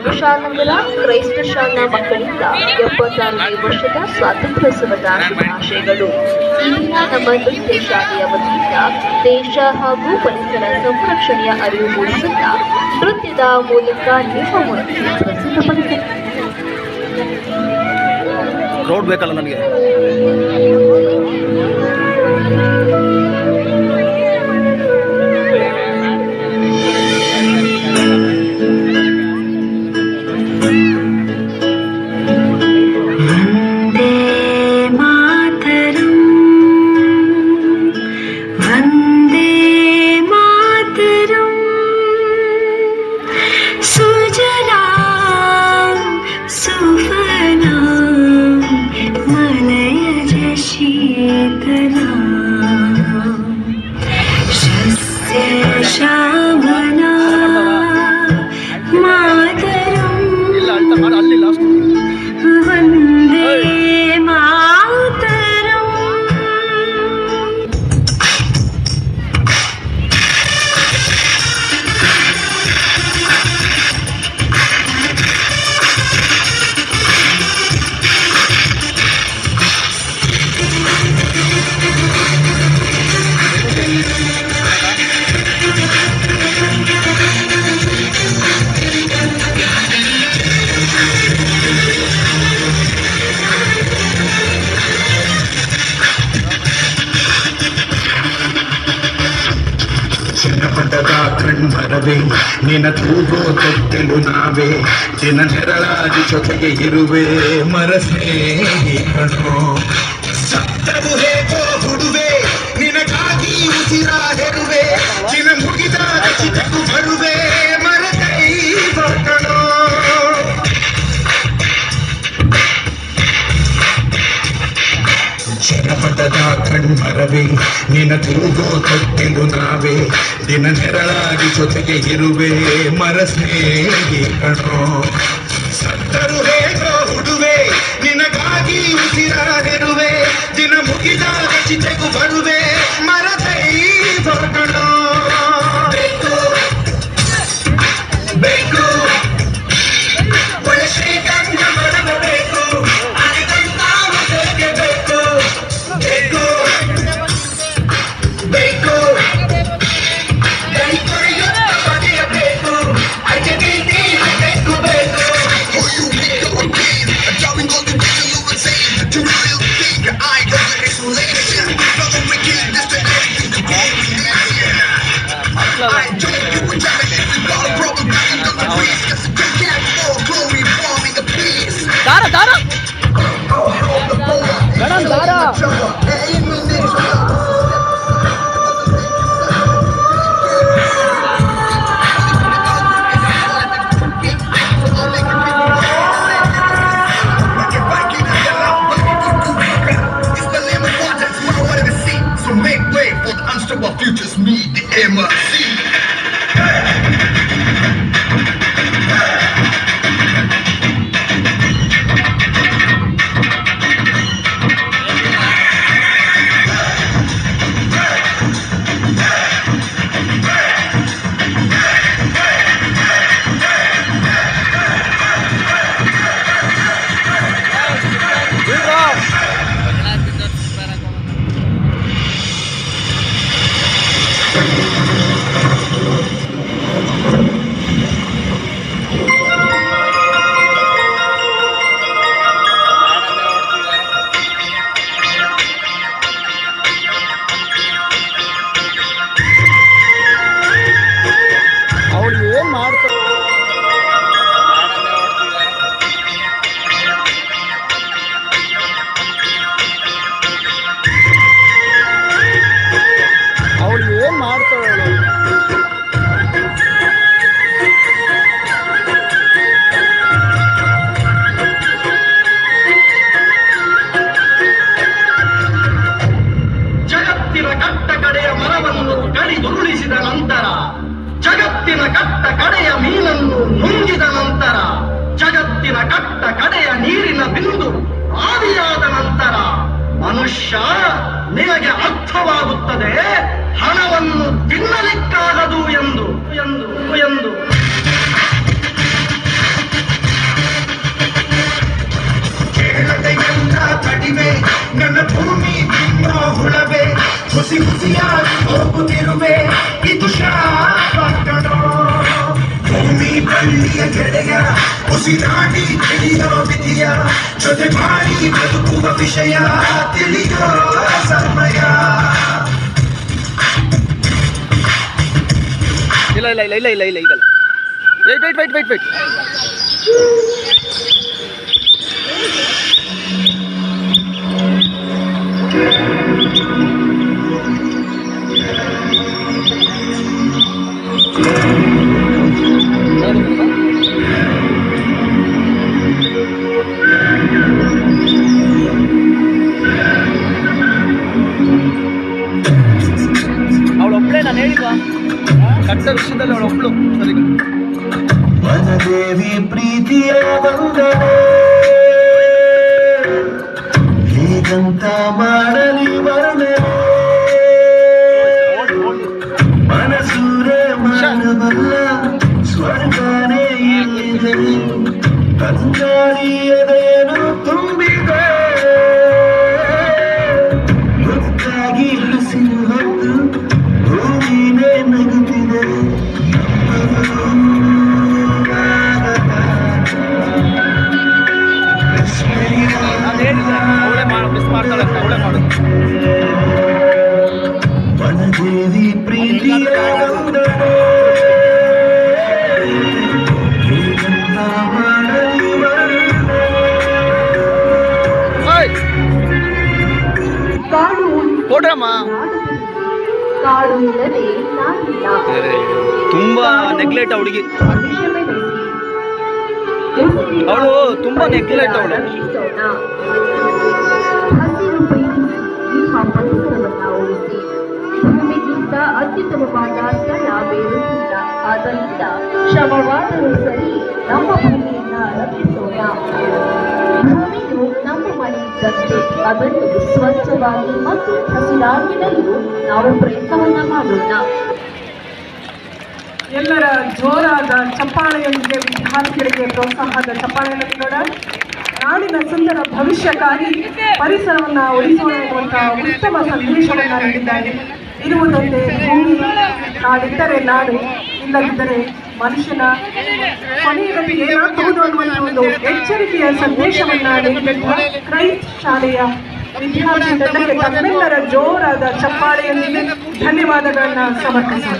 ಕುಶಾಲನಗರ ಕ್ರೈಸ್ತ ಶಾಲಾ ಮಕ್ಕಳಿಂದ 76ನೇ ವರ್ಷದ ಸ್ವಾತಂತ್ರ್ಯೋತ್ಸವದ ಶುಭಾಶಯಗಳು. ಇಲ್ಲಿನ ನಮ್ಮ ನೃತ್ಯ ಶಾಲೆಯ ವತಿಯಿಂದ ದೇಶ ಹಾಗೂ ಪರಿಸರ ಸಂರಕ್ಷಣೆಯ ಅರಿವು ಮೂಡಿಸುತ್ತಾ ನೃತ್ಯದ ಮೂಲಕ ನಿಮ್ಮ ಮುಂದೆ ಪ್ರಸ್ತುತಪಡಿಸಿದೆ. ಕ್ರೌಡ್ ಬೇಕಲ್ಲ ನನಗೆ. ಜನಪದದ ಕಣ್ಮರವೇ ನಿನ್ನ ತೂಗೋ ತೊಟ್ಟೆಲು ನಾವೇ ದಿನ ನೆರಳಾದಿ ಜೊತೆಗೆ ಇರುವೆ ಮರಸೇ ಕಣೋ ಸತ್ತವು ಹೇಗೋ ಹುಡುವೆ ನಿನಗಾಗಿ ಉಸಿರ ಹೆರುವೆ ದಿನ ಮುಗಿದ ಚಿತಕು ಬರುವೆ ಮರಕೈ ಕಣೋ ಜನಪದದ ಕಣ್ಮರವೇ ನಿನ್ನ ತೂಗೋ ತೊಟ್ಟೆಲು ನಾವೇ ದಿನ ನೆರಳಾಗಿ ಜೊತೆಗೆ ಇರುವೆ ಮರಸ್ನೇಹಿ ಕಣೋ ಸತ್ತರು ಹೇಗೋ ಹುಡುವೆ ನಿನಗಾಗಿ ಉಸಿರ ಹೆರುವೆ ದಿನ ಮುಗಿದಾಗ ಚಿತೆಗೂ ಬರುವೆ ಮರದೈ ಕಣೋ ಬೇಕು ಬೇಕು ಒಳ್ಳೆ ಶ್ರೀಗಂಧ ಮಾಡಬೇಕು Futures me, the MRC. ಜಗತ್ತಿನ ಕಟ್ಟ ಕಡೆಯ ಮೀನನ್ನು ನುಂಗಿದ ನಂತರ ಜಗತ್ತಿನ ಕಟ್ಟ ಕಡೆಯ ನೀರಿನ ಬಿಂದು ಆವಿಯಾದ ನಂತರ ಮನುಷ್ಯ ನಿನಗೆ ಅರ್ಥವಾಗುತ್ತದೆ ಹಣವನ್ನು ತಿನ್ನಲಿಕ್ಕಾಗದು ಎಂದು ಎಂದು ಎಂದು ಗೆಳೆಯ ಉಸಿರಾಡಿ ತಿಳಿಯೋ ವಿಧಿಯ ಜೊತೆ ಮಾಡಿ ಬದುಕುವ ವಿಷಯ ತಿಳಿಯೋ ಸಮಯ. ಇಲ್ಲ ಇಲ್ಲ ಇಲ್ಲ ಇಲ್ಲ ಇಲ್ಲ ಇಲ್ಲ ಇದಲ್ಲ. ವೇಟ್ ಅವಳೊಬ್ಳೆ ನಾನು ಹೇಳಿಲ್ವಾ ಕಟ್ಟ ವಿಷಯದಲ್ಲಿ ಅವಳೊಬ್ಳು ಸರಿ. ವನದೇವಿ ಪ್ರೀತಿಯ ವಂದನೆ ಹೇಗಂತ ಮಾಡಲಿ ವರ್ಣನೆ ಮನಸೂರೆ ಮಾಡಬಲ್ಲ ಸ್ವರ್ಗನೇ ಇಲ್ಲಿದೆ ಕಂಗಾಳಿಯದೇನು ತುಂಬಿದೆ ಮುದ್ದಾಗಿ ಹಸಿರು ಹೊತ್ತು ಭೂಮಿನೇ ನಗುತ್ತಿದೆ. ನಾನು ಹೇಳಿದ್ದೆ ಅವಳೇ ಮಿಸ್ ಮಾಡ್ತಾಳಂತ, ಅವಳೇ ಮಾಡೋದು. ವನದೇವಿ ಪ್ರೀತಿಯ ವಂದನೆ ಹೇಗಂತ ಮಾಡಲಿ ವರ್ಣನೆ. ಕಾಡು ಕೊಡ್ರಮ್ಮ. ಕಾಡು ಇಲ್ಲದೆ ನಾನಿಲ್ಲ. ತುಂಬಾ ನೆಗ್ಲೆಕ್ಟ್ ಹುಡುಗಿ ಅವಳು, ತುಂಬಾ ನೆಗ್ಲೆಕ್ಟ್ ಅವಳು. ಹಸಿರು ಪ್ರೀತಿಸಿ ನಿಮ್ಮ ಪರಿಸರವನ್ನ ಉಳಿಸಿ. ಭೂಮಿಗಿಂತ ಅತ್ಯುತ್ತಮವಾದ ಸ್ಥಳ ಬೇರೊಂದಿಲ್ಲ. ಆದ್ದರಿಂದ ಶ್ರಮವಾದರೂ ಸರಿ ನಮ್ಮ ಭೂಮಿಯನ್ನ ರಕ್ಷಿಸೋಣ. ಭೂಮಿಯು ನಮ್ಮ ಮನೆ ಇದ್ದಂತೆ ಅದನ್ನು ಸ್ವಚ್ಛವಾಗಿ ಮತ್ತು ಹಸಿರಾಗಿಡಲು ನಾವು ಪ್ರಯತ್ನವನ್ನ ಮಾಡೋಣ. ಎಲ್ಲರ ಜೋರಾದ ಚಪ್ಪಾಳೆಯೊಂದಿಗೆ ವಿದ್ಯಾರ್ಥಿಗಳಿಗೆ ಪ್ರೋತ್ಸಾಹದ ಚಪ್ಪಾಳೆಯನ್ನು ನೀಡೋಣ. ನಾಡಿನ ಸುಂದರ ಭವಿಷ್ಯಕ್ಕಾಗಿ ಪರಿಸರವನ್ನು ಉಳಿಸೋಣ ಎನ್ನುವಂತಹ ಉತ್ತಮ ಸಂದೇಶವನ್ನು ನೀಡಿದ್ದಾರೆ. ಇರುವುದೊಂದೇ ಭೂಮಿ, ನಾಡಿದ್ದರೆ ನಾಡು, ಇಲ್ಲದಿದ್ದರೆ ಮನುಷ್ಯನ ಕೊನೆಯಲ್ಲಿ ಏನಾಗುವುದು ಅನ್ನುವಂಥ ಒಂದು ಎಚ್ಚರಿಕೆಯ ಸಂದೇಶವನ್ನು ನೀಡಿದಂತಹ ಕ್ರೈಸ್ಟ್ ಶಾಲೆಯ ವಿದ್ಯಾರ್ಥಿ ತಂಡಕ್ಕೆ ತಮ್ಮೆಲ್ಲರ ಜೋರಾದ ಚಪ್ಪಾಳೆಯೊಂದಿಗೆ ಧನ್ಯವಾದಗಳನ್ನು ಸಮರ್ಪಿಸೋಣ.